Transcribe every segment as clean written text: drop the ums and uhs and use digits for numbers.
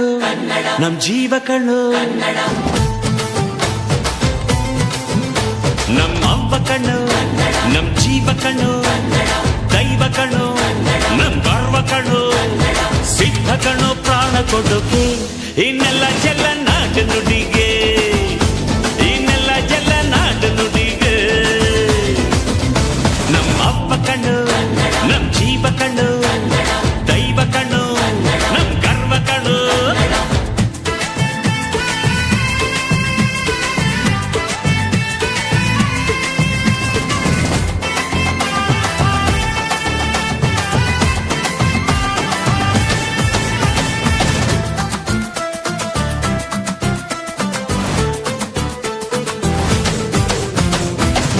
ಕಣ್ಣು ನಮ್ ಜೀವ ಕಣ್ಣು, ನಮ್ ಅವ್ವ ಕಣ್ಣು ನಮ್ ಜೀವ ಕಣ್ಣು, ದೈವ ಕಣ್ಣು ನಮ್ ಗರ್ವ ಕಣ್ಣು, ಸಿದ್ಧ ಕಣ್ಣು ಪ್ರಾಣ ಕೊಡೋಕೆ ಇನ್ನೆಲ್ಲ ಜಲ ನಾಡು ನುಡಿಗೆ, ಇನ್ನೆಲ್ಲ ಜಲ ನಾಡು ನುಡಿಗೆ. ನಮ್ ಅವ್ವ ಕಣ್ಣು ನಮ್ ಜೀವ ಕಣ್ಣು, ದೈವ ಕಣ್ಣು ನಮ್ ಗರ್ವ ಕಣ್ಣು.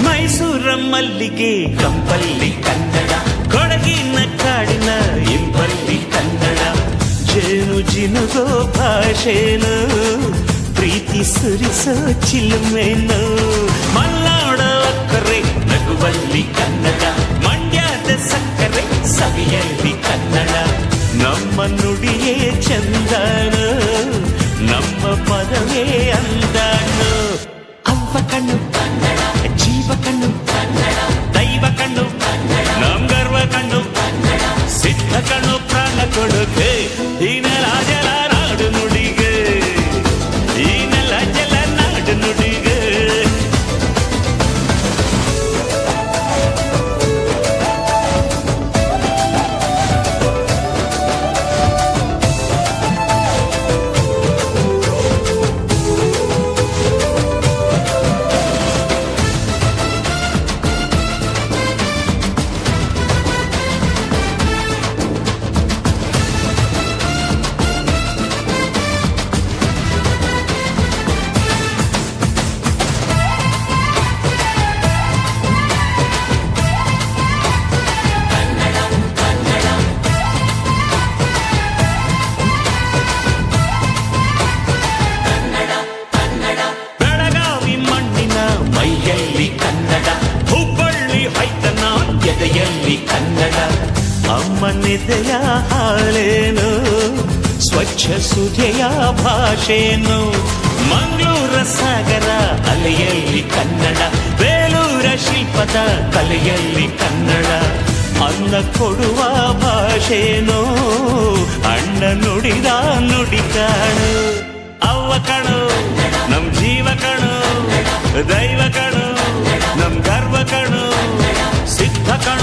ಮೈಸೂರ ಮಲ್ಲಿಗೆ ಕಂಪಲ್ಲಿ ಕನ್ನಡ, ಕೊಡಗಿನ ಕಾಡಿನ ಇಂಪಲ್ಲಿ ಕನ್ನಡ, ಜೇನು ಜಿನುಗೋ ಭಾಷೆನು, ಪ್ರೀತಿ ಸುರಿಸೋ ಚಿಲುಮೆನು, ಮಲ್ನಾಡ ಅಕ್ಕರೆ ನಗುವಲ್ಲಿ ಕನ್ನಡ, ಮಂಡ್ಯದ ಸಕ್ಕರೆ ಸವಿಯಲ್ಲಿ ಕನ್ನಡ, ನಮ್ಮ ನುಡಿಯೇ ಚಂದನು, ನಮ್ಮ ಪದವೇ ಅಂದನು. ಅವ್ವ ಕಣ್ಣು ಜೀವ ಕಣ್ಣು ದೈವ ಕಣ್ಣು ನಮ್ ಗರ್ವ ಕಣ್ಣು, ಸಿದ್ಧ ಕಣ್ಣು ಪ್ರಾಣ ಕೊಡುಗೆ ಈ ನೆಲ ಜಲ ನಾಡು ನುಡಿಗೆ, ಈ ನೆಲ ಜಲ ನಾಡು ನುಡಿಗೆ. ಎದೆಯಲ್ಲಿ ಕನ್ನಡ ಅಮ್ಮನೆದೆಯ ಹಾಳೇನು, ಸ್ವಚ್ಛ ಸುಧೆಯ ಭಾಷೆನು, ಮಂಗಳೂರ ಸಾಗರ ಅಲೆಯಲ್ಲಿ ಕನ್ನಡ, ಬೇಲೂರ ಶಿಲ್ಪದ ಕಲೆಯಲ್ಲಿ ಕನ್ನಡ, ಅನ್ನ ಕೊಡುವ ಭಾಷೆನು, ಅಣ್ಣ ನುಡಿದ ನುಡಿ ಕಾಣು. ಅವ್ವ ಕಣು ನಮ್ ಜೀವ ಕಣು, ದೈವ ಕಣು ನಮ್ ಗರ್ವ ಕಣು, ಸಿದ್ಧ ಕಣು